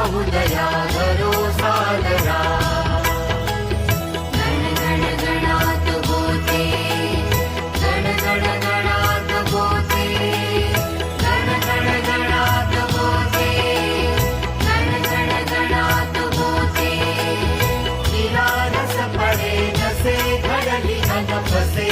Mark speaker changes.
Speaker 1: बहुदया धरो सादरा गण गण गणात बोते गण गण गणात बोते गण गण गणात बोते गण गण गणात बोते विलास पडे जसे घडली अनपसे